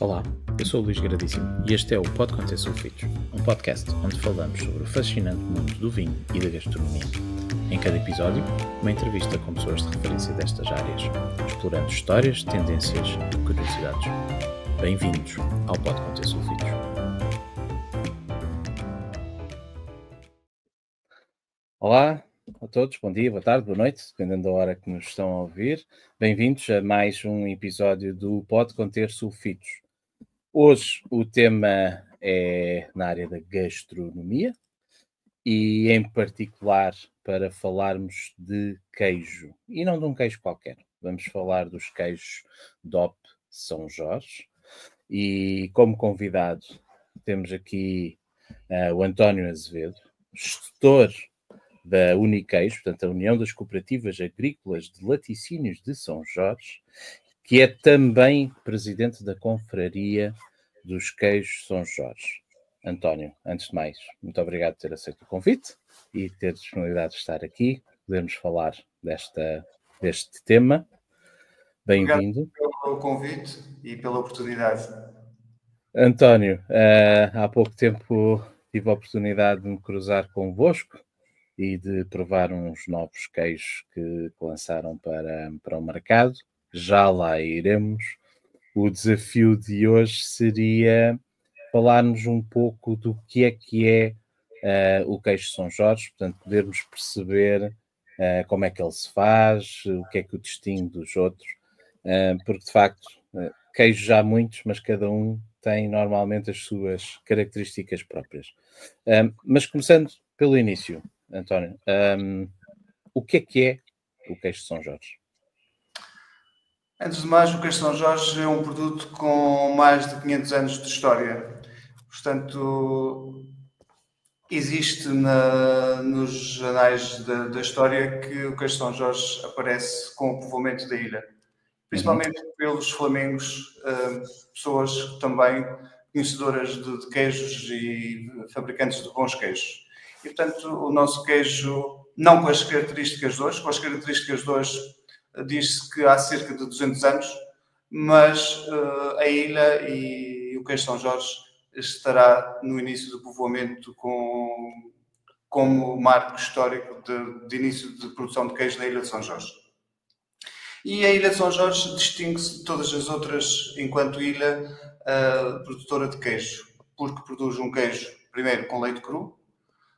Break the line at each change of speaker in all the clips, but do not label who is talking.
Olá, eu sou o Luís Gradíssimo e este é o Pode Conter Sulfitos, um podcast onde falamos sobre o fascinante mundo do vinho e da gastronomia. Em cada episódio, uma entrevista com pessoas de referência destas áreas, explorando histórias, tendências e curiosidades. Bem-vindos ao Pode Conter Sulfitos. Olá a todos, bom dia, boa tarde, boa noite, dependendo da hora que nos estão a ouvir. Bem-vindos a mais um episódio do Pode Conter Sulfitos. Hoje o tema é na área da gastronomia e em particular para falarmos de queijo, e não de um queijo qualquer. Vamos falar dos queijos DOP São Jorge e como convidado temos aqui o António Azevedo, gestor da Uniqueijo, portanto a União das Cooperativas Agrícolas de Laticínios de São Jorge, que é também presidente da Confraria dos Queijos São Jorge. António, antes de mais, muito obrigado por ter aceito o convite e ter disponibilidade de estar aqui, podermos falar deste tema. Bem-vindo.
Obrigado pelo convite e pela oportunidade.
António, há pouco tempo tive a oportunidade de me cruzar convosco e de provar uns novos queijos que lançaram para o mercado. Já lá iremos. O desafio de hoje seria falarmos um pouco do que é o queijo São Jorge, portanto, podermos perceber como é que ele se faz, o que é que o distingue dos outros, porque de facto, queijos há muitos, mas cada um tem normalmente as suas características próprias. Mas começando pelo início, António, o que é o queijo São Jorge?
Antes de mais, o queijo São Jorge é um produto com mais de 500 anos de história. Portanto, existe nos anais da história que o queijo São Jorge aparece com o povoamento da ilha. Principalmente pelos flamengos, pessoas também conhecedoras de queijos e fabricantes de bons queijos. E, portanto, o nosso queijo, não com as características de hoje, com as características de hoje diz-se que há cerca de 200 anos, mas a ilha e o queijo São Jorge estará no início do povoamento como marco histórico de início de produção de queijo na ilha de São Jorge. E a ilha de São Jorge distingue-se de todas as outras enquanto ilha produtora de queijo, porque produz um queijo, primeiro, com leite cru,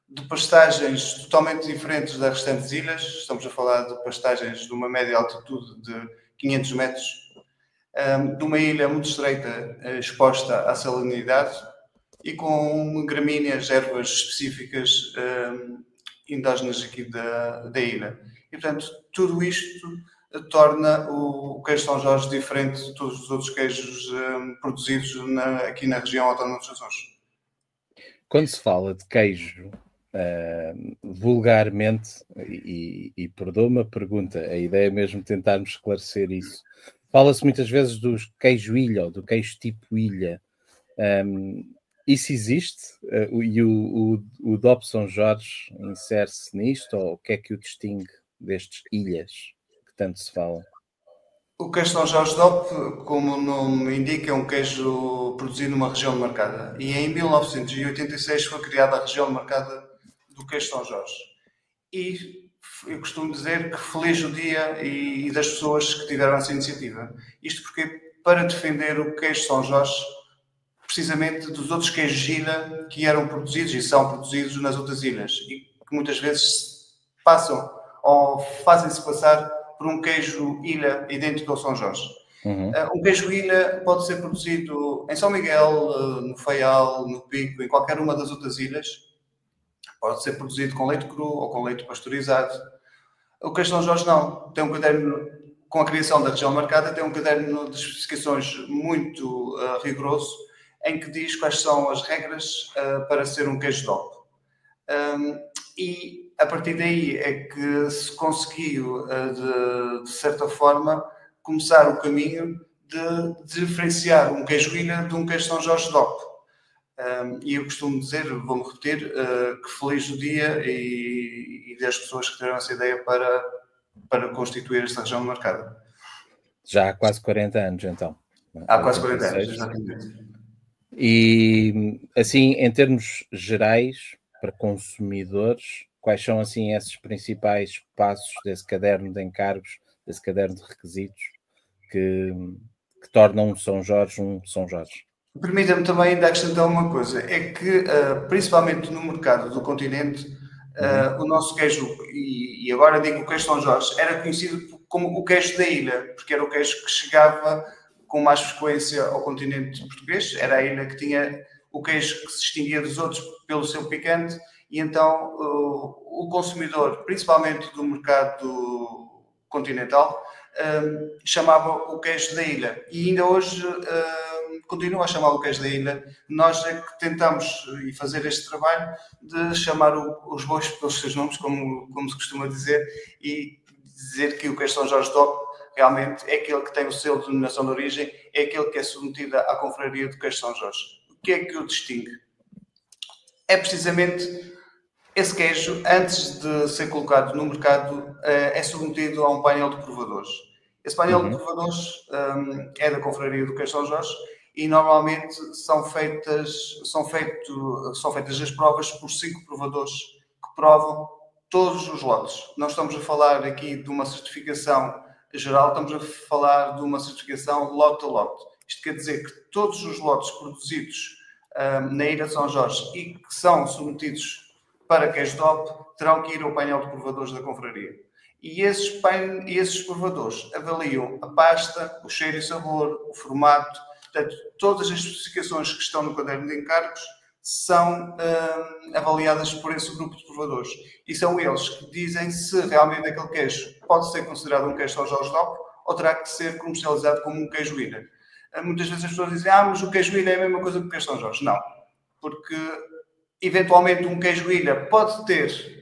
de pastagens totalmente diferentes das restantes ilhas. Estamos a falar de pastagens de uma média altitude de 500 metros, de uma ilha muito estreita, exposta à salinidade e com gramíneas, ervas específicas endógenas aqui da ilha. E, portanto, tudo isto torna o queijo São Jorge diferente de todos os outros queijos produzidos aqui na região autónoma dos Açores.
Quando se fala de queijo, vulgarmente, e perdoa-me a pergunta, a ideia é mesmo tentarmos esclarecer isso. Fala-se muitas vezes do queijo ilha ou do queijo tipo ilha. Isso existe? E o DOP São Jorge insere-se nisto? Ou o que é que o distingue destes ilhas que tanto se fala?
O queijo São Jorge DOP, como o nome indica, é um queijo produzido numa região demarcada. E em 1986 foi criada a região demarcada do queijo São Jorge. E eu costumo dizer que feliz o dia e das pessoas que tiveram essa iniciativa. Isto porque para defender o queijo São Jorge, precisamente dos outros queijos ilha que eram produzidos e são produzidos nas outras ilhas e que muitas vezes passam ou fazem-se passar por um queijo ilha idêntico ao São Jorge. Um queijo ilha pode ser produzido em São Miguel, no Faial, no Pico, em qualquer uma das outras ilhas. Pode ser produzido com leite cru ou com leite pasteurizado. O queijo São Jorge não. Tem um caderno, com a criação da região marcada, tem um caderno de especificações muito rigoroso, em que diz quais são as regras para ser um queijo DOP. E a partir daí é que se conseguiu, de certa forma, começar o caminho de diferenciar um queijo ilha de um queijo São Jorge DOP. E eu costumo dizer, vou-me repetir, que feliz o dia e das pessoas que tiveram essa ideia para constituir esta região marcada.
Já há quase 40 anos, então.
Há quase 40 anos, exatamente.
E, assim, em termos gerais, para consumidores, quais são, assim, esses principais passos desse caderno de encargos, desse caderno de requisitos, que tornam um São Jorge um São Jorge?
Permita-me também ainda acrescentar uma coisa, é que, principalmente no mercado do continente, o nosso queijo, e agora digo o queijo São Jorge, era conhecido como o queijo da ilha, porque era o queijo que chegava com mais frequência ao continente português, era a ilha que tinha o queijo que se distinguia dos outros pelo seu picante, e então o consumidor, principalmente do mercado continental, chamava o queijo da ilha. E ainda hoje continua a chamar o queijo da ilha. Nós é que tentamos e fazer este trabalho de chamar os bois pelos seus nomes, como se costuma dizer, e dizer que o queijo São Jorge DOP realmente é aquele que tem o selo de denominação de origem, é aquele que é submetido à confraria do queijo São Jorge. O que é que o distingue? É precisamente esse queijo, antes de ser colocado no mercado, é submetido a um painel de provadores. Esse painel de provadores é da confraria do queijo São Jorge e normalmente são feitas as provas por 5 provadores que provam todos os lotes. Não estamos a falar aqui de uma certificação geral, estamos a falar de uma certificação lote a lote. Isto quer dizer que todos os lotes produzidos na Ilha de São Jorge e que são submetidos para queijo DOP terão que ir ao painel de provadores da confraria. E esses provadores avaliam a pasta, o cheiro e sabor, o formato, portanto, todas as especificações que estão no caderno de encargos são avaliadas por esse grupo de provadores. E são eles que dizem se realmente aquele queijo pode ser considerado um queijo São Jorge DOP ou terá que ser comercializado como um queijo ilha. Muitas vezes as pessoas dizem, mas o queijo ilha é a mesma coisa que o queijo São Jorge. Não, porque eventualmente um queijo ilha pode ter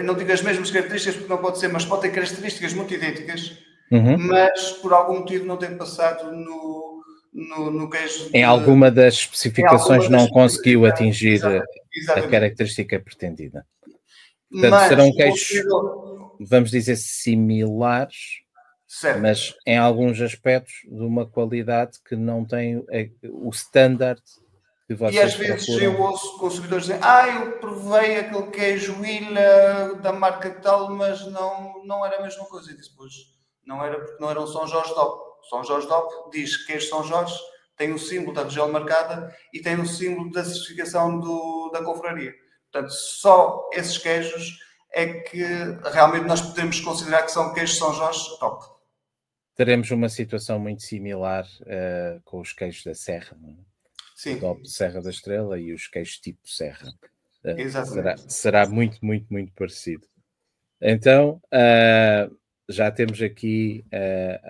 não digo as mesmas características porque não pode ser, mas pode ter características muito idênticas, mas por algum motivo não tem passado no queijo.
Em alguma das especificações não conseguiu atingir a característica pretendida. Portanto, mas serão queijos, vamos dizer, similares, certo, mas em alguns aspectos de uma qualidade que não tem o standard que vocês
e às vezes procuram. Eu ouço consumidores dizer, eu provei aquele queijo ilha da marca tal, mas não era a mesma coisa. E depois não era porque não era um São Jorge DOP. São Jorge DOP diz que queijo São Jorge tem o símbolo da região marcada e tem o símbolo da certificação da confraria. Portanto, só esses queijos é que realmente nós podemos considerar que são queijos São Jorge DOP.
Teremos uma situação muito similar com os queijos da Serra, não é?
Sim.
O DOP Serra da Estrela e os queijos tipo Serra.
Exatamente.
Será muito, muito, muito parecido. Então, já temos aqui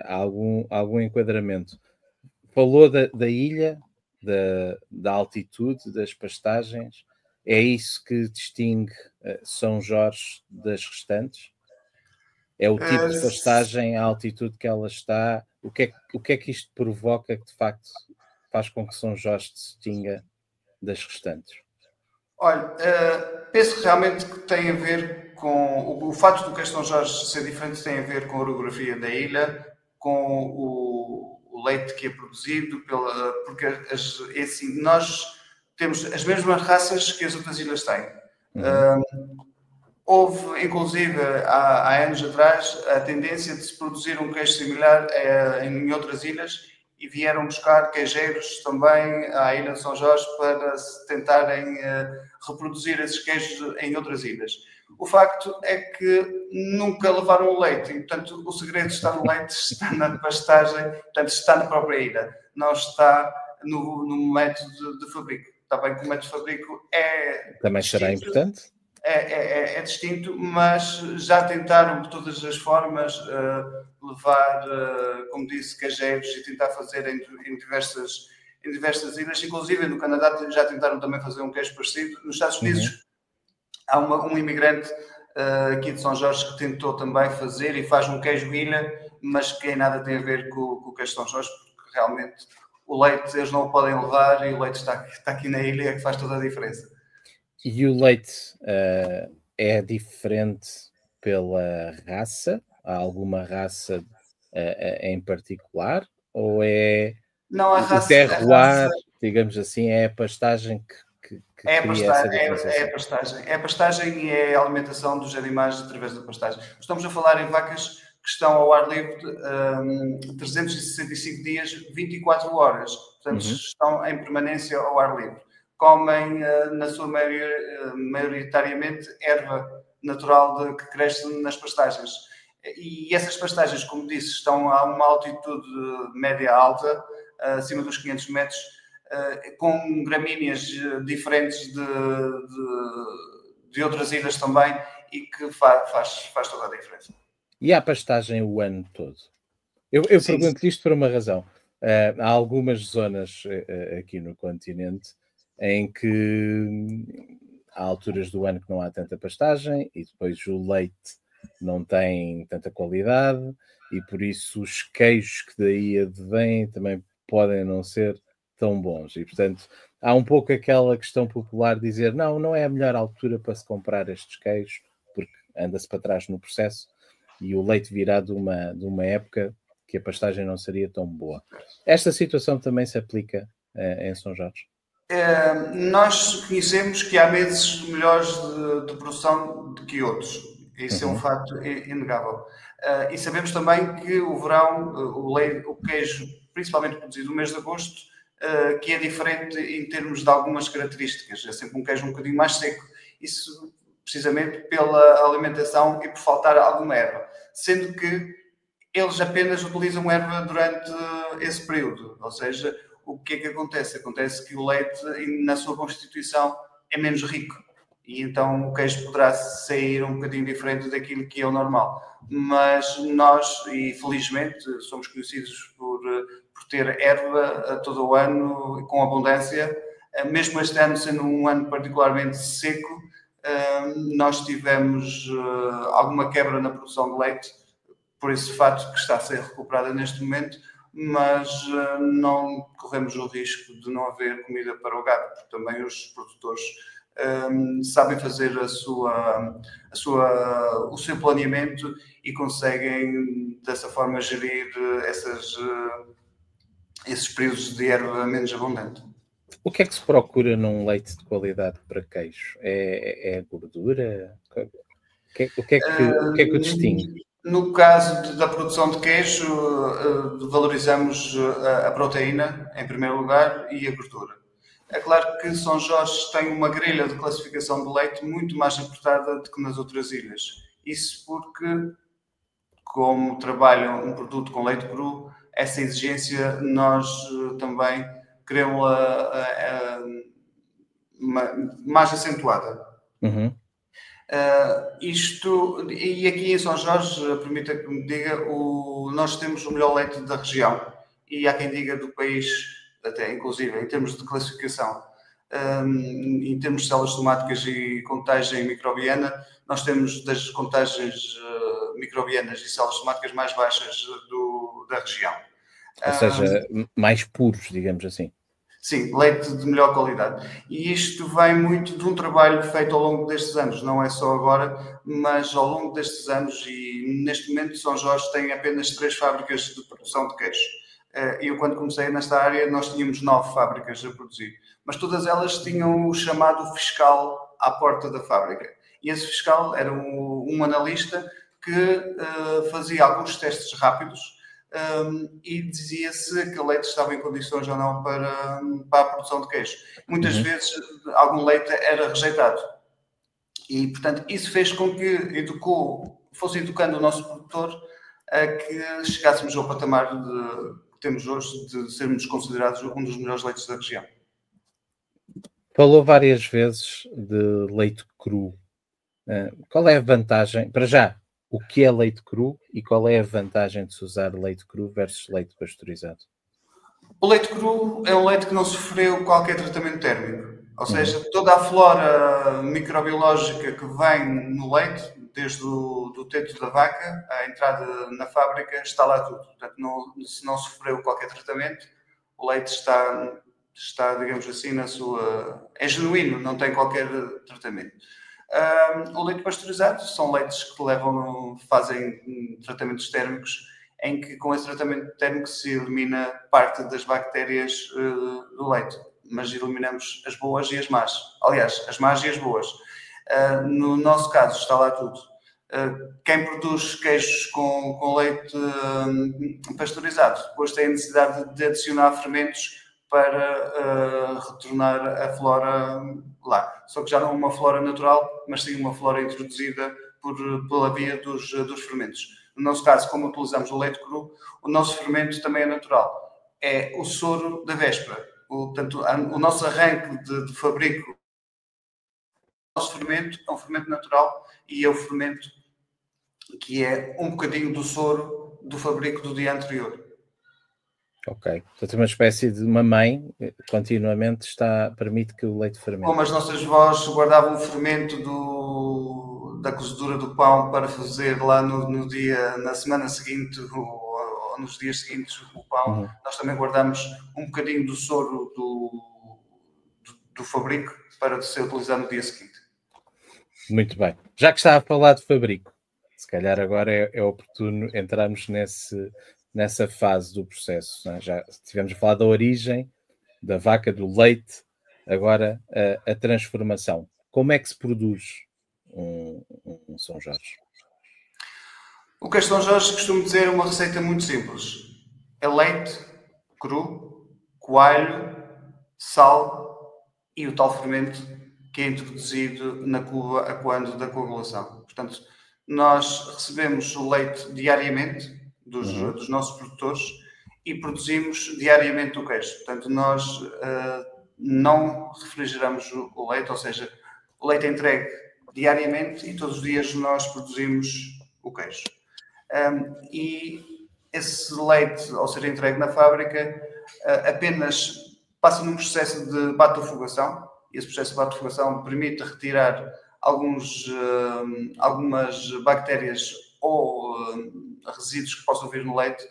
algum enquadramento. Falou da ilha, da altitude, das pastagens. É isso que distingue São Jorge das restantes? É o tipo de pastagem, a altitude que ela está? O que é que isto provoca que, de facto, faz com que São Jorge se distinga das restantes?
Olha, penso realmente que tem a ver com... O facto do queijo São Jorge ser diferente tem a ver com a orografia da ilha, com o leite que é produzido, porque assim, nós temos as mesmas raças que as outras ilhas têm. Houve, inclusive, há anos atrás, a tendência de se produzir um queijo similar em outras ilhas e vieram buscar queijeiros também à Ilha de São Jorge para tentarem reproduzir esses queijos em outras ilhas. O facto é que nunca levaram o leite e, portanto, o segredo está no leite, está na pastagem, portanto, está na própria ilha, não está no método de fabrico. Está bem que o método de fabrico é...
Também
distinto.
será importante?
É distinto, mas já tentaram de todas as formas levar, como disse, queijeiros e tentar fazer em diversas ilhas. Inclusive no Canadá já tentaram também fazer um queijo parecido. Nos Estados Unidos há um imigrante aqui de São Jorge que tentou também fazer e faz um queijo ilha, mas que nada tem a ver com o queijo de São Jorge, porque realmente o leite eles não o podem levar e o leite está aqui na ilha, é que faz toda a diferença.
E o leite é diferente pela raça? Há alguma raça em particular? Ou é
Não,
o terroir, digamos assim, é a pastagem que cria essa diferenciação?
É a pastagem e é a alimentação dos animais através da pastagem. Estamos a falar em vacas que estão ao ar livre 365 dias, 24 horas. Portanto, estão em permanência ao ar livre. Comem, na sua maioria, maioritariamente, erva natural que cresce nas pastagens. E essas pastagens, como disse, estão a uma altitude média alta, acima dos 500 metros, com gramíneas diferentes de outras ilhas também, e que faz toda a diferença.
E há pastagem o ano todo? Eu pergunto-lhe isto por uma razão. Há algumas zonas aqui no continente em que há alturas do ano que não há tanta pastagem e depois o leite não tem tanta qualidade e por isso os queijos que daí advêm também podem não ser tão bons. E, portanto, há um pouco aquela questão popular de dizer não é a melhor altura para se comprar estes queijos, porque anda-se para trás no processo e o leite virá de uma época que a pastagem não seria tão boa. Esta situação também se aplica em São Jorge?
Nós conhecemos que há meses melhores de produção do que outros. Isso é um facto inegável. E sabemos também que o verão, o queijo, principalmente produzido no mês de agosto, que é diferente em termos de algumas características. É sempre um queijo um bocadinho mais seco. Isso precisamente pela alimentação e por faltar alguma erva. Sendo que eles apenas utilizam erva durante esse período. Ou seja, o que é que acontece? Acontece que o leite, na sua constituição, é menos rico. E então o queijo poderá sair um bocadinho diferente daquilo que é o normal. Mas nós, e felizmente, somos conhecidos por ter erva todo o ano, com abundância. Mesmo este ano sendo um ano particularmente seco, nós tivemos alguma quebra na produção de leite, por esse fato que está a ser recuperada neste momento, mas não corremos o risco de não haver comida para o gado, porque também os produtores sabem fazer o seu planeamento e conseguem dessa forma gerir esses períodos de erva menos abundante.
O que é que se procura num leite de qualidade para queijo? É a gordura? O que é que o distingue?
No caso da produção de queijo, valorizamos a proteína, em primeiro lugar, e a gordura. É claro que São Jorge tem uma grelha de classificação de leite muito mais apertada do que nas outras ilhas. Isso porque, como trabalham um produto com leite cru, essa exigência nós também queremos mais acentuada. E aqui em São Jorge, permita que me diga, nós temos o melhor leite da região e há quem diga do país, até inclusive em termos de classificação. Em termos de células somáticas e contagem microbiana, nós temos das contagens microbianas e células somáticas mais baixas da região.
Ou seja, mais puros, digamos assim.
Sim, leite de melhor qualidade. E isto vem muito de um trabalho feito ao longo destes anos, não é só agora, mas ao longo destes anos, e neste momento São Jorge tem apenas 3 fábricas de produção de queijo. Eu, quando comecei nesta área, nós tínhamos 9 fábricas a produzir, mas todas elas tinham o chamado fiscal à porta da fábrica. E esse fiscal era um analista que fazia alguns testes rápidos e dizia-se que o leite estava em condições ou não para a produção de queijo. Muitas vezes algum leite era rejeitado. E, portanto, isso fez com que fosse educando o nosso produtor a que chegássemos ao patamar que temos hoje de sermos considerados um dos melhores leites da região.
Falou várias vezes de leite cru. Qual é a vantagem, para já, o que é leite cru e qual é a vantagem de se usar leite cru versus leite pasteurizado?
O leite cru é um leite que não sofreu qualquer tratamento térmico. Ou seja, toda a flora microbiológica que vem no leite, desde o teto da vaca, à entrada na fábrica, está lá tudo. Portanto, se não sofreu qualquer tratamento, o leite está, digamos assim, é genuíno, não tem qualquer tratamento. O leite pasteurizado são leites que fazem tratamentos térmicos em que com esse tratamento térmico se elimina parte das bactérias do leite, mas eliminamos as boas e as más. Aliás, as más e as boas. No nosso caso está lá tudo. Quem produz queijos com leite pasteurizado depois tem a necessidade de adicionar fermentos para retornar a flora lá. Só que já não é uma flora natural, mas sim uma flora introduzida pela via dos fermentos. No nosso caso, como utilizamos o leite cru, o nosso fermento também é natural. É o soro da véspera. Portanto, o nosso arranque de fabrico, o nosso fermento é um fermento natural e é o fermento que é um bocadinho do soro do fabrico do dia anterior.
Ok. Portanto, uma espécie de uma mãe continuamente permite que o leite fermente.
Como as nossas avós guardavam o fermento da cozedura do pão para fazer lá no dia, na semana seguinte ou nos dias seguintes o pão, nós também guardamos um bocadinho do soro do fabrico para ser utilizado no dia seguinte.
Muito bem. Já que está a falar de fabrico, se calhar agora é oportuno entrarmos nessa fase do processo. Não é? Já tivemos a falar da origem, da vaca, do leite, agora a transformação. Como é que se produz um São Jorge?
O queijo São Jorge costumo dizer uma receita muito simples. É leite cru, coalho, sal e o tal fermento que é introduzido na cuba a quando da coagulação. Portanto, nós recebemos o leite diariamente dos nossos produtores e produzimos diariamente o queijo. Portanto, nós não refrigeramos o leite, ou seja, o leite é entregue diariamente e todos os dias nós produzimos o queijo. E esse leite, ao ser entregue na fábrica, apenas passa num processo de batofugação. Esse processo de batofugação permite retirar algumas bactérias ou resíduos que possam vir no leite,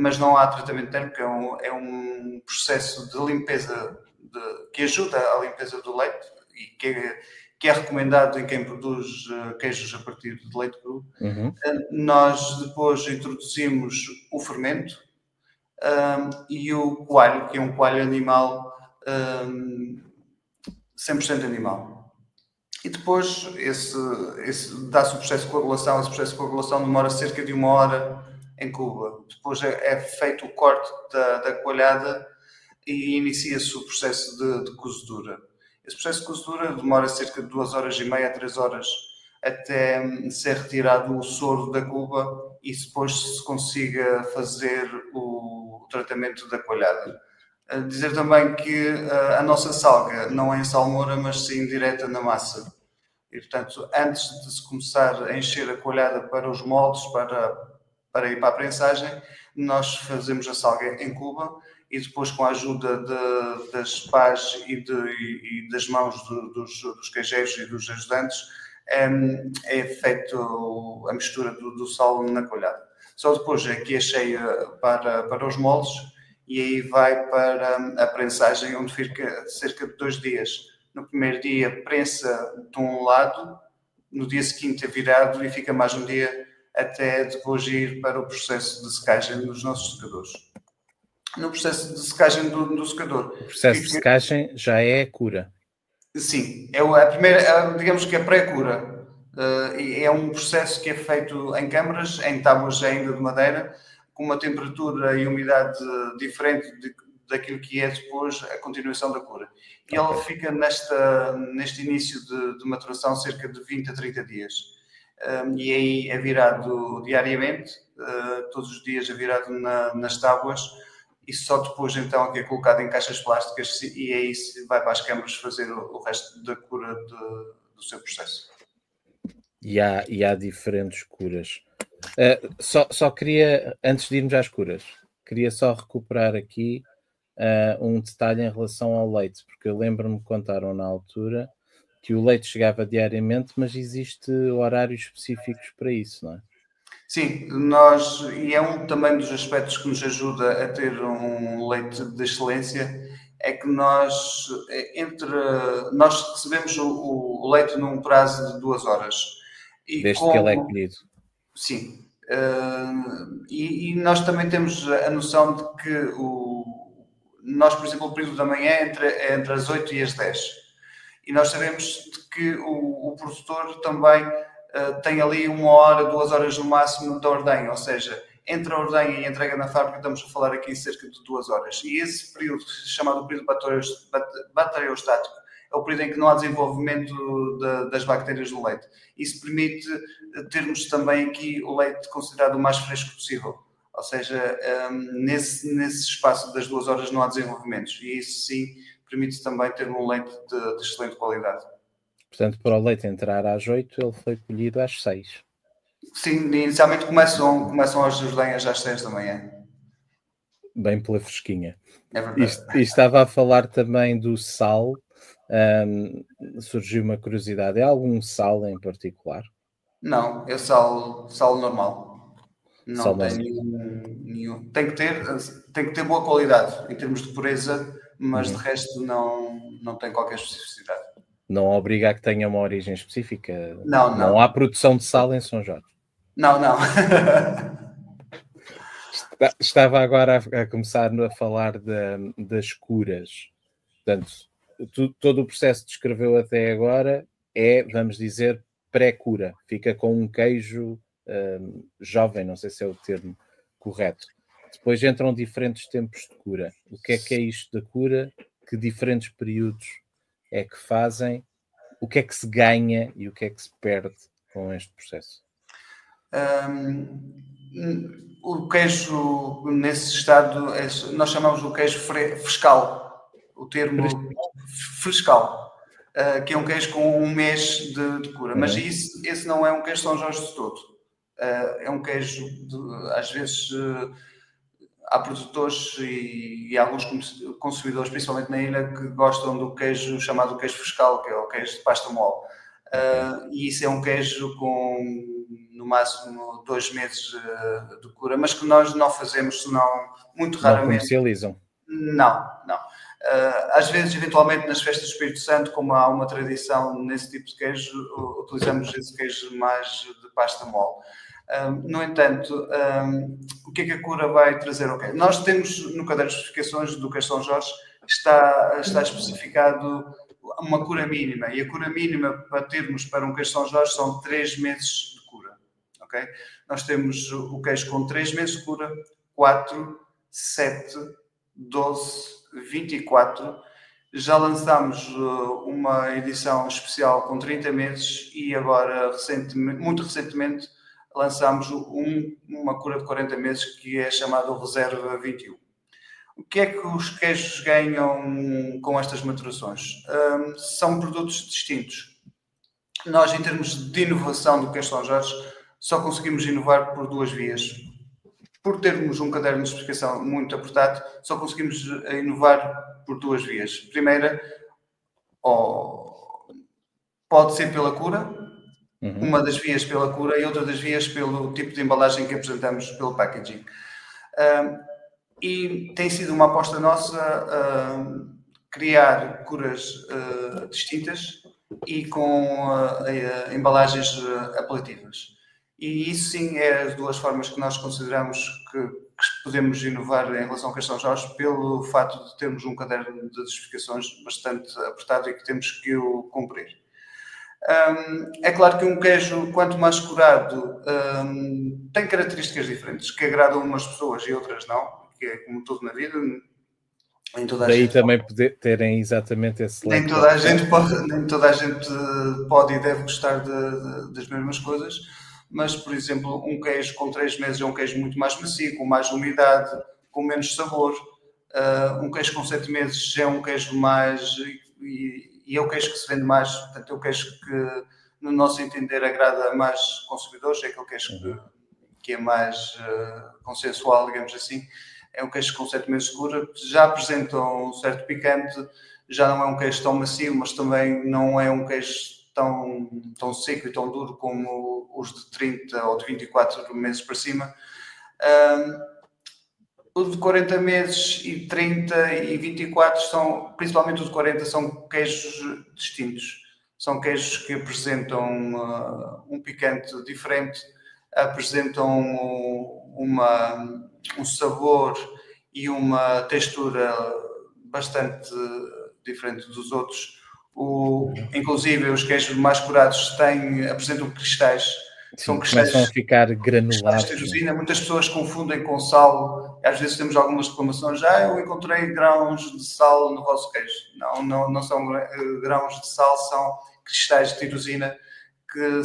mas não há tratamento térmico, é um processo de limpeza que ajuda à limpeza do leite e que é recomendado em quem produz queijos a partir de leite cru. Nós depois introduzimos o fermento e o coalho, que é um coalho animal, 100% animal. E depois dá-se o processo de coagulação. Esse processo de coagulação demora cerca de 1 hora em Cuba. Depois é feito o corte da coalhada e inicia-se o processo de cozedura. Esse processo de cozedura demora cerca de 2 horas e meia a 3 horas até ser retirado o soro da cuba e depois se consiga fazer o tratamento da coalhada. Dizer também que a nossa salga não é em salmoura, mas sim direta na massa. E, portanto, antes de se começar a encher a coalhada para os moldes, para ir para a prensagem, nós fazemos a salga em cuba e depois, com a ajuda das pás e das mãos dos queijeiros e dos ajudantes, é feita a mistura do sal na coalhada. Só depois é que é cheia para os moldes e aí vai para a prensagem, onde fica cerca de 2 dias. No primeiro dia prensa de um lado, no dia seguinte é virado e fica mais um dia até depois ir para o processo de secagem dos nossos secadores. No processo de secagem do secador...
O processo de secagem já é a cura.
Sim, é a primeira, digamos que a pré-cura. É um processo que é feito em câmaras, em tábuas ainda de madeira, com uma temperatura e umidade diferente daquilo que é depois a continuação da cura. E ela fica neste início de maturação cerca de 20 a 30 dias. E aí é virado diariamente, todos os dias é virado nas tábuas, e só depois então é colocado em caixas plásticas e aí se vai para as câmaras fazer o resto da cura do seu processo.
E há diferentes curas. Só queria, antes de irmos às curas, queria só recuperar aqui um detalhe em relação ao leite, porque eu lembro-me que contaram na altura que o leite chegava diariamente, mas existe horários específicos para isso, não é?
Sim, e é também dos aspectos que nos ajuda a ter um leite de excelência, é que nós recebemos o leite num prazo de 2 horas.
Desde que ele é colhido.
Sim. E nós também temos a noção de que nós, por exemplo, o período da manhã é entre as 8 e as 10. E nós sabemos que o produtor também tem ali 1 hora, 2 horas no máximo da ordenha, ou seja, entre a ordenha e a entrega na fábrica estamos a falar aqui cerca de 2 horas. E esse período, chamado período bacteriostático, é o período em que não há desenvolvimento das bactérias do leite. Isso permite termos também aqui o leite considerado o mais fresco possível. Ou seja, nesse espaço das 2 horas não há desenvolvimentos. E isso sim permite também ter um leite de excelente qualidade.
Portanto, para o leite entrar às 8, ele foi colhido às 6.
Sim, inicialmente começam as ordenhas às 6 da manhã.
Bem pela fresquinha.
É verdade.
E estava a falar também do sal. Surgiu uma curiosidade. É algum sal em particular?
Não, é sal normal. Não
Sal
tem nenhum. Tem que ter boa qualidade em termos de pureza, mas de resto não tem qualquer especificidade.
Não obriga a que tenha uma origem específica?
Não.
Há produção de sal em São Jorge?
Não.
Estava agora a começar a falar das curas. Portanto, todo o processo que descreveu até agora é, vamos dizer, pré-cura. Fica com um queijo jovem, não sei se é o termo correto. Depois entram diferentes tempos de cura. O que é isto da cura? Que diferentes períodos é que fazem? O que é que se ganha e o que é que se perde com este processo?
O queijo, nesse estado, nós chamamos o queijo frescal. O termo frescal. Que é um queijo com 1 mês de cura. Mas esse não é um queijo São Jorge de todo. É um queijo, às vezes, há produtores e alguns consumidores, principalmente na ilha, que gostam do queijo chamado queijo frescal, que é o queijo de pasta mole. E isso é um queijo com, no máximo, 2 meses de cura, mas que nós não fazemos, senão muito raramente.
Não comercializam?
Não. Às vezes, eventualmente, nas festas do Espírito Santo, como há uma tradição nesse tipo de queijo, utilizamos esse queijo mais de pasta mole. No entanto, o que é que a cura vai trazer? Okay. Nós temos, no caderno de especificações do queijo São Jorge, está especificado uma cura mínima. E a cura mínima para termos para um queijo São Jorge são 3 meses de cura. Okay? Nós temos o queijo com 3 meses de cura, 4, 7, 12, 24. Já lançámos uma edição especial com 30 meses e agora, muito recentemente, lançámos uma cura de 40 meses que é chamada Reserva 21. O que é que os queijos ganham com estas maturações? São produtos distintos. Nós, em termos de inovação do queijo São Jorge, só conseguimos inovar por 2 vias. Por termos um caderno de especificação muito apertado, só conseguimos inovar por 2 vias. Primeira, pode ser pela cura, uma das vias pela cura e outra das vias pelo tipo de embalagem que apresentamos, pelo packaging. E tem sido uma aposta nossa criar curas distintas e com embalagens apelativas. E isso sim é as 2 formas que nós consideramos que podemos inovar em relação ao queijo São Jorge, pelo fato de termos um caderno de especificações bastante apertado e que temos que o cumprir. É claro que um queijo, quanto mais curado, tem características diferentes, que agradam umas pessoas e outras não, que é como tudo na vida.
Daí também terem exatamente esse leque.
Nem toda a gente pode e deve gostar das mesmas coisas, mas, por exemplo, um queijo com 3 meses é um queijo muito mais macio, com mais umidade, com menos sabor. Um queijo com 7 meses já é um queijo mais... E é o queijo que se vende mais, portanto, é o queijo que, no nosso entender, agrada mais consumidores, é aquele queijo que é mais consensual, digamos assim. É um queijo com 7 meses de cura, já apresenta um certo picante, já não é um queijo tão macio, mas também não é um queijo tão seco e tão duro como os de 30 ou de 24 meses para cima. Os de 40 meses e 30 e 24 principalmente os de 40, são queijos distintos. São queijos que apresentam um picante diferente, apresentam um sabor e uma textura bastante diferente dos outros. Inclusive, os queijos mais curados apresentam cristais.
Sim,
são cristais,
começam a ficar granulados.
De tirosina. Muitas pessoas confundem com sal. Às vezes temos algumas reclamações. Eu encontrei grãos de sal no vosso queijo. Não são grãos de sal, são cristais de tirosina que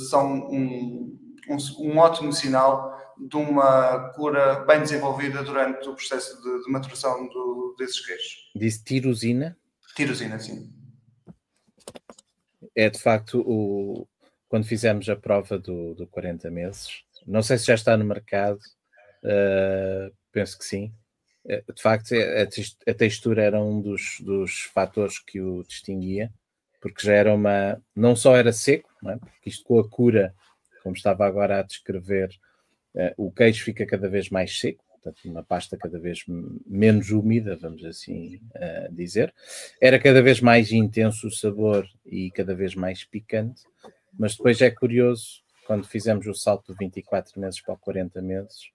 são um ótimo sinal de uma cura bem desenvolvida durante o processo de maturação desses queijos.
Disse tirosina?
Tirosina, sim.
É de facto quando fizemos a prova do 40 meses, não sei se já está no mercado, penso que sim. De facto, a textura era um dos fatores que o distinguia, porque já era não só era seco, não é? Porque isto com a cura, como estava agora a descrever, o queijo fica cada vez mais seco, portanto uma pasta cada vez menos úmida, vamos assim dizer. Era cada vez mais intenso o sabor e cada vez mais picante, mas depois é curioso, quando fizemos o salto de 24 meses para 40 meses,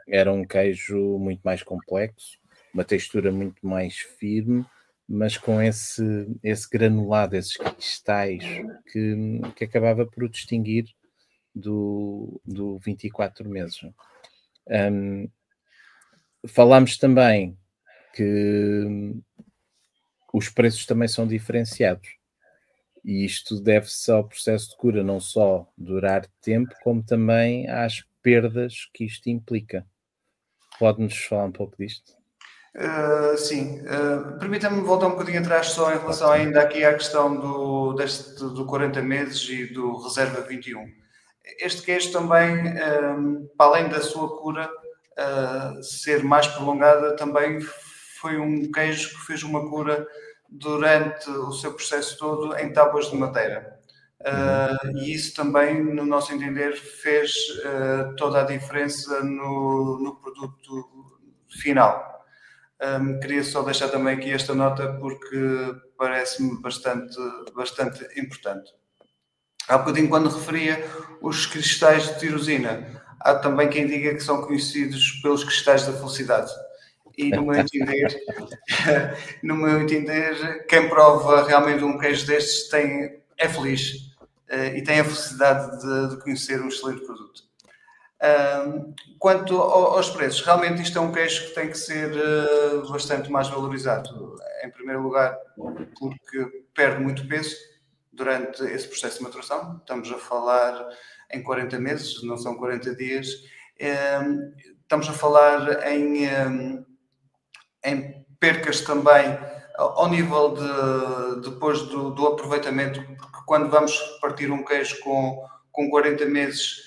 era um queijo muito mais complexo, uma textura muito mais firme, mas com esse granulado, esses cristais que acabava por o distinguir do 24 meses. Falámos também que os preços também são diferenciados, e isto deve-se ao processo de cura não só durar tempo, como também às perdas que isto implica. Pode-nos falar um pouco disto?
Sim. Permita-me voltar um bocadinho atrás só em relação ainda aqui à questão do 40 meses e do Reserva 21. Este queijo também, para além da sua cura ser mais prolongada, também foi um queijo que fez uma cura durante o seu processo todo em tábuas de madeira. E isso também, no nosso entender, fez toda a diferença no produto final. Queria só deixar também aqui esta nota porque parece-me bastante importante. Há bocadinho, quando referia os cristais de tirosina, há também quem diga que são conhecidos pelos cristais da felicidade. E no meu entender, quem prova realmente um queijo destes é feliz e tem a felicidade de conhecer um excelente produto. Quanto aos preços, realmente isto é um queijo que tem que ser bastante mais valorizado. Em primeiro lugar, porque perde muito peso durante esse processo de maturação. Estamos a falar em 40 meses, não são 40 dias. Estamos a falar em percas também ao nível depois do aproveitamento, porque quando vamos partir um queijo com 40 meses,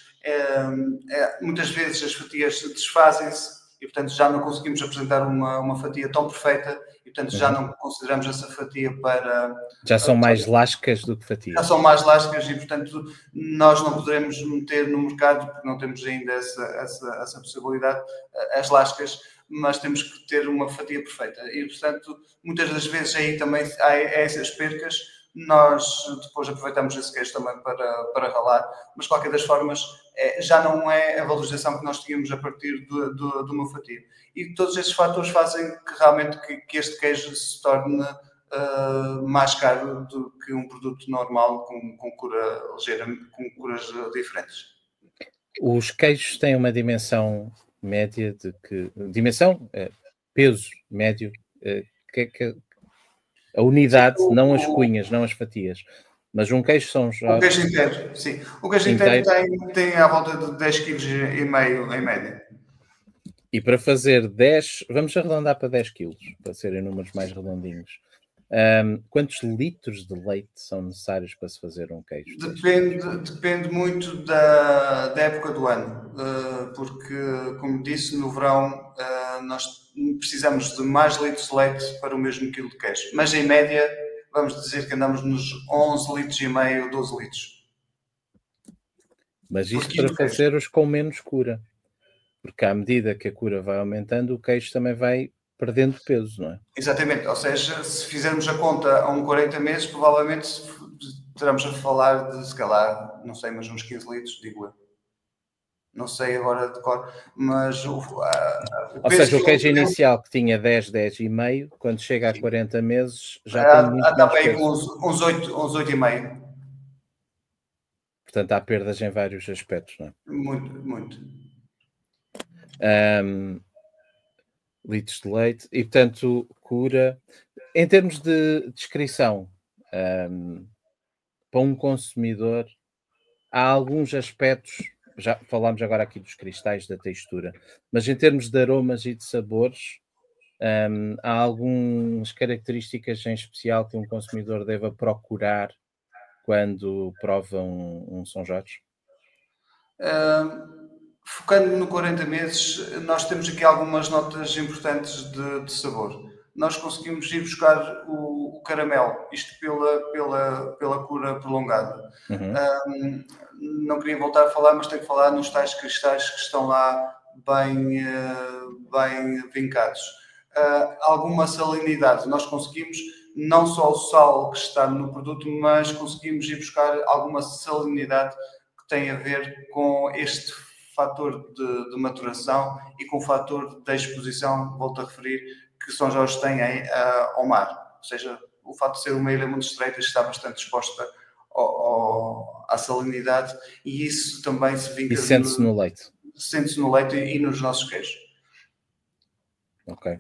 muitas vezes as fatias desfazem-se e, portanto, já não conseguimos apresentar uma fatia tão perfeita e, portanto, já não consideramos essa fatia para...
Já são mais lascas do que fatias.
Já são mais lascas e, portanto, nós não poderemos meter no mercado, porque não temos ainda essa possibilidade, as lascas, mas temos que ter uma fatia perfeita. E, portanto, muitas das vezes aí também há essas percas. Nós depois aproveitamos esse queijo também para ralar, mas de qualquer das formas já não é a valorização que nós tínhamos a partir de uma fatia. E todos esses fatores fazem que realmente que este queijo se torne mais caro do que um produto normal com cura ligeira, com curas diferentes.
Os queijos têm uma dimensão média peso médio, a unidade, não as cunhas, não as fatias, mas um queijo são já...
O queijo inteiro, sim. O queijo inteiro tem à volta de 10,5 kg em média.
E para fazer 10, vamos arredondar para 10 kg, para serem números mais redondinhos. Quantos litros de leite são necessários para se fazer um queijo?
Depende muito da época do ano, porque, como disse, no verão nós precisamos de mais litros de leite para o mesmo quilo de queijo. Mas, em média, vamos dizer que andamos nos 11 litros e meio, 12 litros.
Mas isto para fazer os com menos cura. Porque à medida que a cura vai aumentando, o queijo também vai perdendo peso, não é?
Exatamente. Ou seja, se fizermos a conta a 40 meses, provavelmente estaremos a falar de, se calhar, não sei, mas uns 15 litros, digo eu. Não sei agora de cor, mas
Ou seja, o queijo inicial que tinha 10, 10,5, quando chega a 40 meses, já tem muito
está
menos
bem
peso.
com uns 8,5.
Portanto, há perdas em vários aspectos, não é?
Muito, muito.
Litros de leite. E, portanto, cura... Em termos de descrição, para um consumidor, há alguns aspectos, já falámos agora aqui dos cristais, da textura, mas em termos de aromas e de sabores, há algumas características em especial que um consumidor deva procurar quando prova um São Jorge?
Focando no 40 meses, nós temos aqui algumas notas importantes de sabor. Nós conseguimos ir buscar o caramelo, isto pela cura prolongada. Não queria voltar a falar, mas tenho que falar nos tais cristais que estão lá bem vincados. Alguma salinidade, nós conseguimos não só o sal que está no produto, mas conseguimos ir buscar alguma salinidade que tem a ver com este fator de maturação e com o fator da exposição, volto a referir, que São Jorge tem ao mar. Ou seja, o fato de ser uma ilha muito estreita está bastante exposta à salinidade, e isso também se vinca...
E sente-se no leite.
Sente-se no leite e nos nossos queijos.
Ok.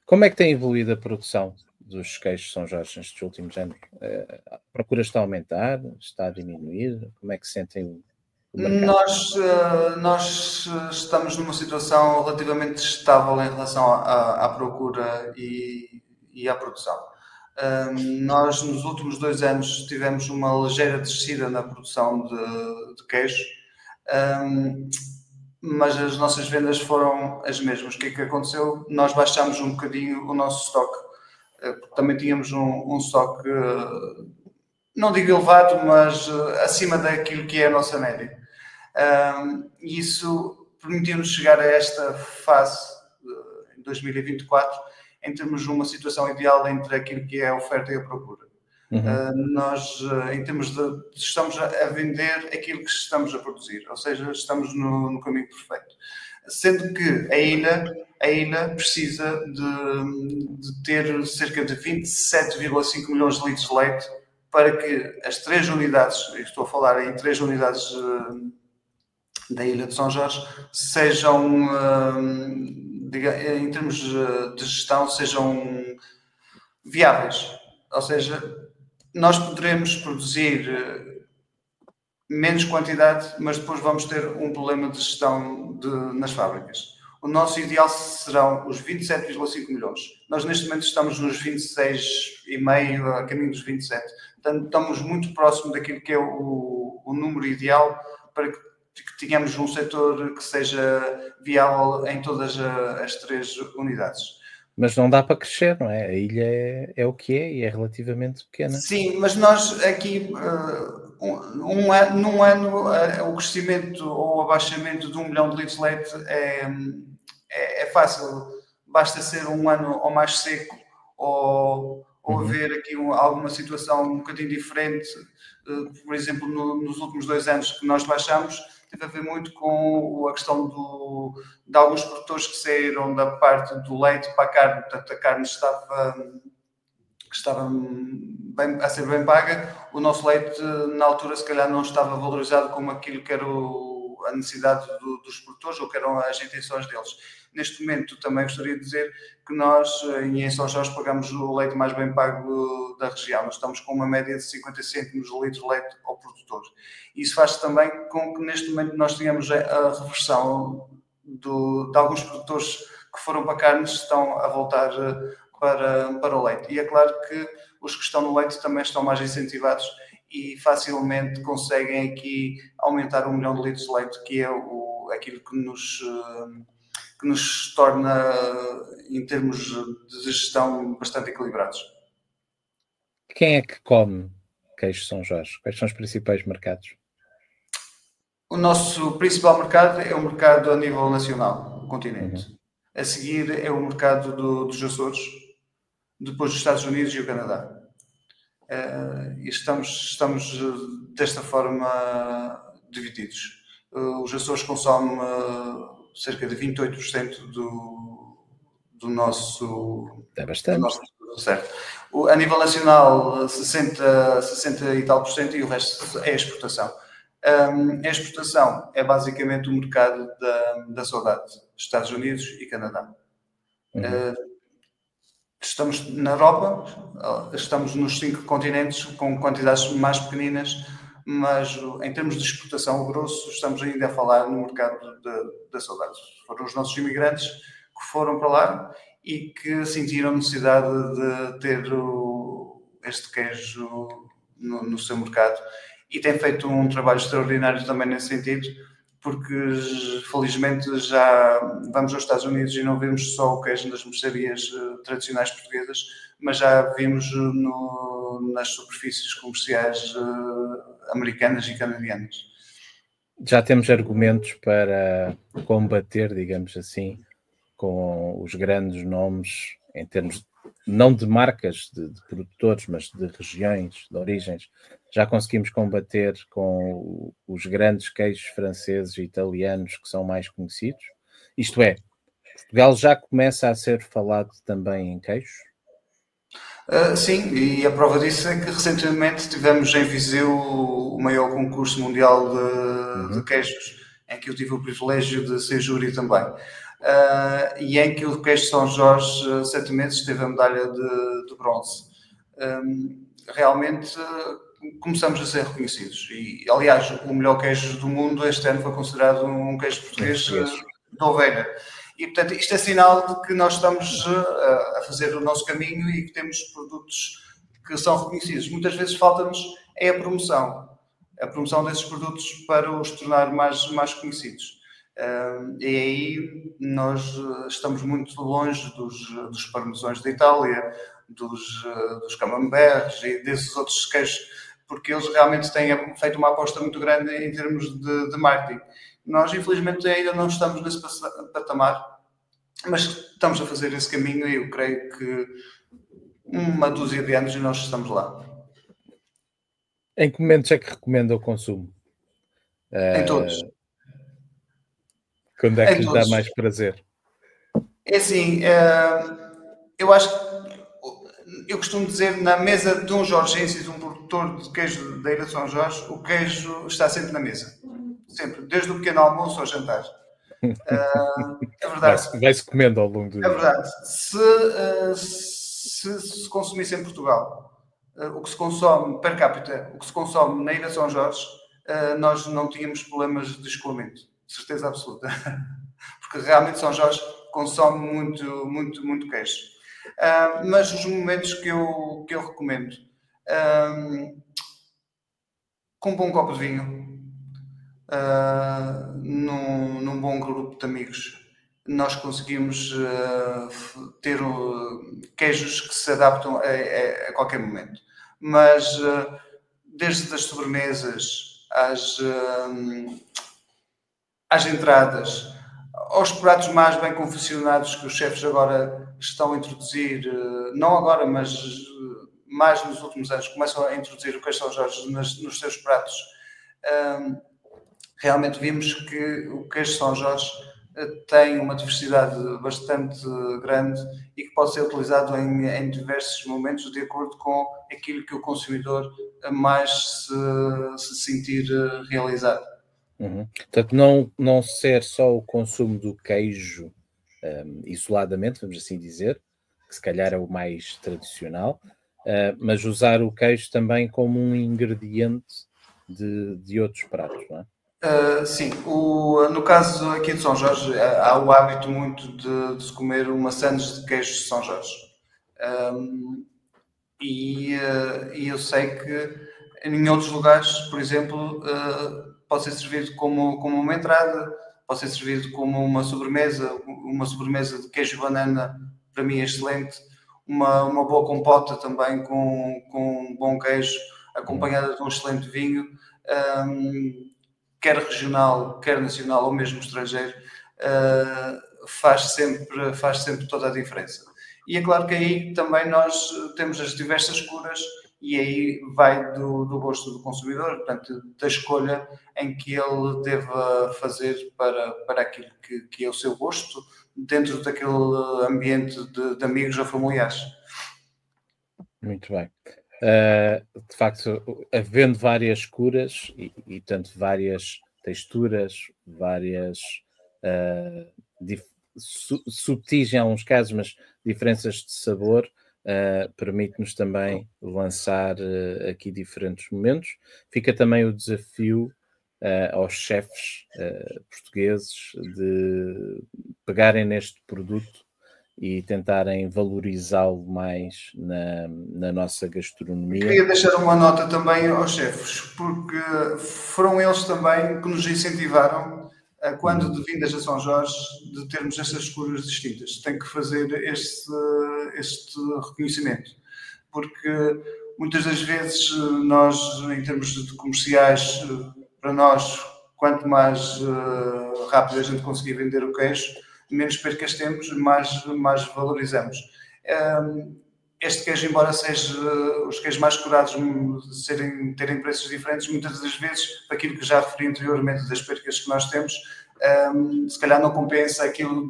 Como é que tem evoluído a produção dos queijos São Jorge nestes últimos anos? A procura está a aumentar? Está a diminuir? Como é que sentem o mercado?
Nós estamos numa situação relativamente estável em relação à procura e à produção. Nós, nos últimos 2 anos, tivemos uma ligeira descida na produção de queijo, mas as nossas vendas foram as mesmas. O que é que aconteceu? Nós baixámos um bocadinho o nosso estoque. Também tínhamos um estoque, não digo elevado, mas acima daquilo que é a nossa média. Isso permitiu-nos chegar a esta fase, em 2024, em termos de uma situação ideal entre aquilo que é a oferta e a procura. Nós, em termos estamos a vender aquilo que estamos a produzir, ou seja, estamos no caminho perfeito. Sendo que a ilha precisa de ter cerca de 27,5 milhões de litros de leite para que as 3 unidades, estou a falar em 3 unidades da Ilha de São Jorge, sejam, em termos de gestão, sejam viáveis. Ou seja, nós poderemos produzir menos quantidade, mas depois vamos ter um problema de gestão nas fábricas. O nosso ideal serão os 27,5 milhões. Nós, neste momento, estamos nos 26,5, a caminho dos 27. Portanto, estamos muito próximo daquilo que é o número ideal para que tenhamos um setor que seja viável em todas as 3 unidades.
Mas não dá para crescer, não é? A ilha é o que é e é relativamente pequena.
Sim, mas nós aqui, num ano, o crescimento ou o abaixamento de 1 milhão de litros de leite é fácil. Basta ser um ano ou mais seco ou haver aqui alguma situação um bocadinho diferente. Por exemplo, nos últimos 2 anos que nós baixamos, teve a ver muito com a questão de alguns produtores que saíram da parte do leite para a carne. Portanto, a carne estava a ser bem paga. O nosso leite, na altura, se calhar não estava valorizado como aquilo que era a necessidade dos produtores ou que eram as intenções deles. Neste momento, também gostaria de dizer que nós, em São Jorge, pagamos o leite mais bem pago da região. Nós estamos com uma média de 50 cêntimos de litro de leite ao produtor. Isso faz também com que, neste momento, nós tenhamos a reversão de alguns produtores que foram para a carne, estão a voltar para o leite. E é claro que os que estão no leite também estão mais incentivados e facilmente conseguem aqui aumentar 1 milhão de litros de leite, que é aquilo que nos torna, em termos de gestão, bastante equilibrados.
Quem é que come queijo São Jorge? Quais são os principais mercados?
O nosso principal mercado é o mercado a nível nacional, o continente. A seguir é o mercado dos Açores, depois dos Estados Unidos e o Canadá. e estamos desta forma divididos. Os Açores consomem cerca de 28% do nosso...
É bastante.
Certo. A nível nacional, 60 e tal por cento, e o resto é exportação. A exportação é basicamente o mercado da saudade, Estados Unidos e Canadá. Estamos na Europa, estamos nos 5 continentes com quantidades mais pequeninas, mas em termos de exportação, o grosso, estamos ainda a falar no mercado da saudade. Foram os nossos imigrantes que foram para lá e que sentiram necessidade de ter este queijo no seu mercado, e têm feito um trabalho extraordinário também nesse sentido, porque felizmente já vamos aos Estados Unidos e não vemos só o queijo nas mercearias tradicionais portuguesas, mas já vimos nas superfícies comerciais americanas e canadianas.
Já temos argumentos para combater, digamos assim, com os grandes nomes, em termos não de marcas de produtores, mas de regiões, de origens. Já conseguimos combater com os grandes queijos franceses e italianos que são mais conhecidos. Isto é, Portugal já começa a ser falado também em queijos?
Sim, e a prova disso é que recentemente tivemos em Viseu o maior concurso mundial de queijos, em que eu tive o privilégio de ser júri também. E em que o queijo de São Jorge, 7 meses, teve a medalha de bronze. Realmente começamos a ser reconhecidos. E, aliás, o melhor queijo do mundo este ano foi considerado um queijo português de ovelha. E, portanto, isto é sinal de que nós estamos a fazer o nosso caminho e que temos produtos que são reconhecidos. Muitas vezes falta-nos a promoção desses produtos para os tornar mais conhecidos. E aí nós estamos muito longe dos parmesões da Itália, dos camemberts e desses outros queijos, porque eles realmente têm feito uma aposta muito grande em termos de marketing. Nós, infelizmente, ainda não estamos nesse patamar, mas estamos a fazer esse caminho e eu creio que uma dúzia de anos e nós estamos lá.
Em que momentos é que recomenda o consumo?
Em todos.
Quando é que lhe dá mais prazer?
É assim, eu acho que eu costumo dizer, na mesa de um jorgense, de um produtor de queijo da Ilha de São Jorge, o queijo está sempre na mesa. Sempre, desde o pequeno almoço ao jantar. É verdade.
Vai-se comendo ao longo do dia.
É verdade. Se consumisse em Portugal o que se consome per capita, o que se consome na Ilha de São Jorge, nós não tínhamos problemas de escoamento. De certeza absoluta. Porque realmente São Jorge consome muito queijo. Mas os momentos que eu recomendo, com um bom copo de vinho, num bom grupo de amigos, nós conseguimos ter queijos que se adaptam a qualquer momento. Mas desde as sobremesas às entradas, aos pratos mais bem confeccionados que os chefes agora estão a introduzir, não agora, mas mais nos últimos anos, começam a introduzir o queijo São Jorge nos seus pratos. Realmente vimos que o queijo São Jorge tem uma diversidade bastante grande e que pode ser utilizado em diversos momentos de acordo com aquilo que o consumidor mais se sentir realizado.
Portanto, não ser só o consumo do queijo isoladamente, vamos assim dizer, que se calhar é o mais tradicional, mas usar o queijo também como um ingrediente de outros pratos, não é?
Sim, no caso aqui de São Jorge, há o hábito muito de se comer uma sandes de queijo de São Jorge. E eu sei que em outros lugares, por exemplo, pode ser servido como uma entrada, pode ser servido como uma sobremesa de queijo e banana, para mim é excelente, uma boa compota também com um bom queijo, acompanhada de um excelente vinho, quer regional, quer nacional ou mesmo estrangeiro, faz sempre toda a diferença. E é claro que aí também nós temos as diversas curas e aí vai do gosto do consumidor, portanto, da escolha em que ele deva fazer para aquilo que é o seu gosto, dentro daquele ambiente de amigos ou familiares.
Muito bem. De facto, havendo várias curas e tanto várias texturas, várias subtis em alguns casos, mas diferenças de sabor, permite-nos também lançar aqui diferentes momentos. Fica também o desafio aos chefes portugueses de pegarem neste produto e tentarem valorizá-lo mais na nossa gastronomia.
Queria deixar uma nota também aos chefes, porque foram eles também que nos incentivaram, quando de vindas a São Jorge, de termos estas curas distintas. Tem que fazer este reconhecimento, porque muitas das vezes nós, em termos de comerciais, para nós, quanto mais rápido a gente conseguir vender o queijo, menos percas temos, mais valorizamos. Este queijo, embora seja os queijos mais curados terem preços diferentes, muitas das vezes, aquilo que já referi anteriormente das percas que nós temos, se calhar não compensa aquilo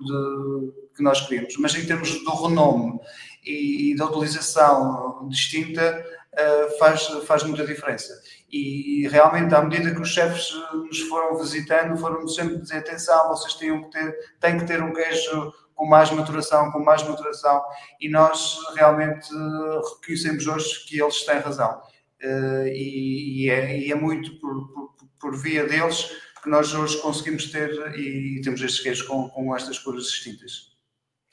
que nós queríamos. Mas em termos do renome e da utilização distinta, faz muita diferença. E realmente, à medida que os chefes nos foram visitando, foram-nos sempre dizer: atenção, vocês têm que ter um queijo com mais maturação, e nós realmente reconhecemos hoje que eles têm razão. E é muito por via deles que nós hoje conseguimos ter e temos estes queijos com estas cores distintas.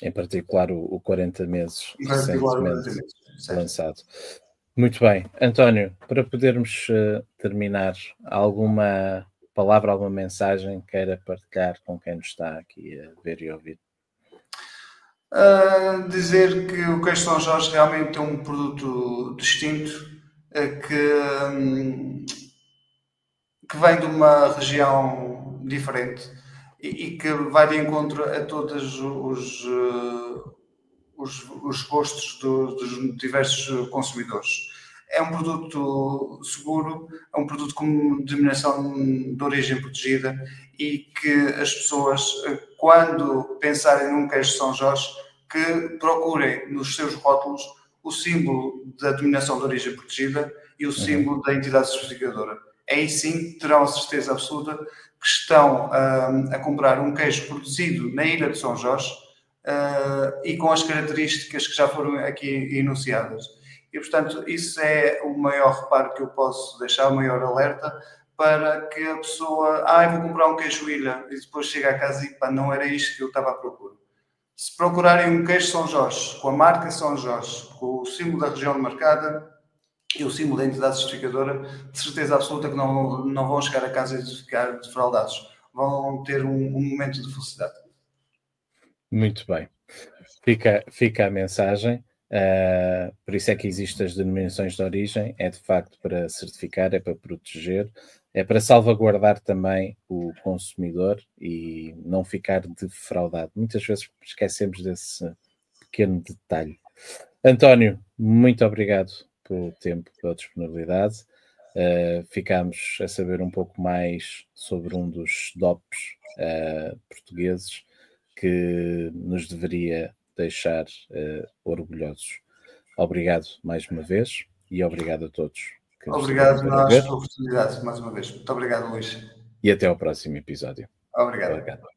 Em particular o 40 meses recentemente lançado. Muito bem. António, para podermos terminar, alguma palavra, alguma mensagem queira partilhar com quem nos está aqui a ver e ouvir?
Dizer que o queijo São Jorge realmente é um produto distinto, que vem de uma região diferente e que vai de encontro a todos os gostos dos diversos consumidores. É um produto seguro, é um produto com denominação de origem protegida e que as pessoas, quando pensarem num queijo São Jorge, que procurem nos seus rótulos o símbolo da denominação de origem protegida e o símbolo da entidade certificadora. Aí sim terão a certeza absoluta que estão a comprar um queijo produzido na ilha de São Jorge, e com as características que já foram aqui enunciadas. E, portanto, isso é o maior reparo que eu posso deixar, o maior alerta, para que a pessoa, eu vou comprar um queijo ilha, e depois chega a casa e não era isto que eu estava à procura. Se procurarem um queijo São Jorge, com a marca São Jorge, com o símbolo da região demarcada e o símbolo da entidade certificadora, de certeza absoluta que não vão chegar a casa e ficar defraudados. Vão ter um momento de felicidade.
Muito bem. Fica a mensagem. Por isso é que existem as denominações de origem. É de facto para certificar, é para proteger, é para salvaguardar também o consumidor e não ficar defraudado. Muitas vezes esquecemos desse pequeno detalhe. António, muito obrigado pelo tempo, pela disponibilidade. Ficámos a saber um pouco mais sobre um dos DOPs portugueses que nos deveria deixar orgulhosos. Obrigado mais uma vez e obrigado a todos.
Obrigado a nós pela oportunidade, mais uma vez. Muito obrigado, Luís.
E até ao próximo episódio.
Obrigado.